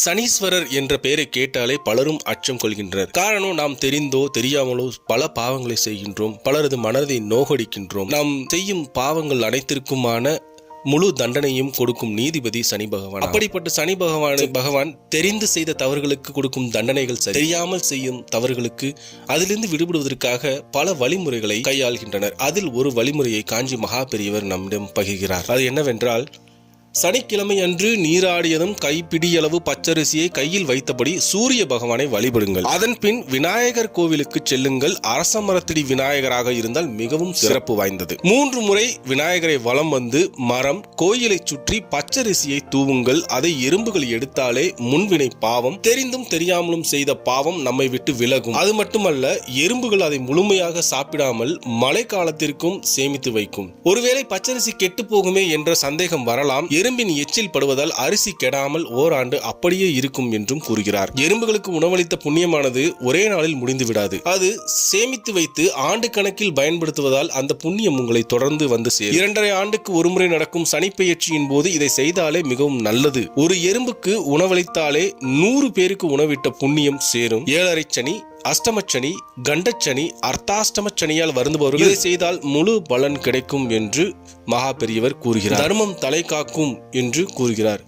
சனீஸ்வரர் என்ற பெயரை கேட்டாலே பலரும் அச்சம் கொள்கின்றனர். காரணம், நாம் தெரிந்தோ தெரியாமலோ பல பாவங்களை செய்கின்றோம். பலரது மனதை நோகடிக்கின்றோம். நாம் செய்யும் பாவங்கள் அனைத்திற்குமான முழு தண்டனையும் கொடுக்கும் நீதிபதி சனி பகவான். அப்படிப்பட்ட சனி பகவான் தெரிந்து செய்த தவறுகளுக்கு கொடுக்கும் தண்டனைகள் சரி, தெரியாமல் செய்யும் தவறுகளுக்கு அதிலிருந்து விடுபடுவதற்காக பல வழிமுறைகளை கையாள்கின்றனர். அதில் ஒரு வழிமுறையை காஞ்சி மகா பெரியவர் நம்மிடம் பகிர்கிறார். அது என்னவென்றால், சனிக்கிழமை அன்று நீராடியதும் கைப்பிடியளவு பச்சரிசியை கையில் வைத்தபடி சூரிய பகவானை வழிபடுங்கள். அதன் பின் விநாயகர் கோவிலுக்கு செல்லுங்கள். அரச மரத்தடி விநாயகராக இருந்தால் மிகவும் சிறப்பு வாய்ந்தது. 3 முறை விநாயகரை வலம் வந்து மரம் கோயிலை சுற்றி பச்சரிசியை தூவுங்கள். அதை எறும்புகள் எடுத்தாலே முன்வினை பாவம், தெரிந்தும் தெரியாமலும் செய்த பாவம் நம்மை விட்டு விலகும். அது மட்டுமல்ல, எறும்புகள் அதை முழுமையாக சாப்பிடாமல் மழை காலத்திற்கும் சேமித்து வைக்கும். ஒருவேளை பச்சரிசி கெட்டு போகுமே என்ற சந்தேகம் வரலாம். எறும்பின் எச்சில் படுவதால் அரிசி கெடாமல் ஓராண்டு அப்படியே இருக்கும் என்றும் கூறுகிறார். எறும்புகளுக்கு உணவளித்த புண்ணியமானது ஒரே நாளில் முடிந்து விடாது. அது சேமித்து வைத்து ஆண்டு கணக்கில் பயன்படுத்துவதால் அந்த புண்ணியம் உங்களை தொடர்ந்து வந்து சேரும். 2.5 ஆண்டுக்கு ஒருமுறை நடக்கும் சனிப்பெயர்ச்சியின் போது இதை செய்தாலே மிகவும் நல்லது. ஒரு எறும்புக்கு உணவளித்தாலே 100 பேருக்கு உணவிட்ட புண்ணியம் சேரும். 7.5 சனி, அஷ்டமச்சனி, கண்டச்சனி, அர்த்தாஷ்டமச்சனியால் வருந்துபவர்கள் இதை செய்தால் முழு பலன் கிடைக்கும் என்று மகா பெரியவர் கூறுகிறார். தர்மம் தலை காக்கும் என்று கூறுகிறார்.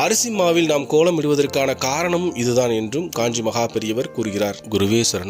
அரிசி மாவில் நாம் கோலம் இடுவதற்கான காரணம் இதுதான் என்றும் காஞ்சி மகா பெரியவர் கூறுகிறார். குருவே சரணம்.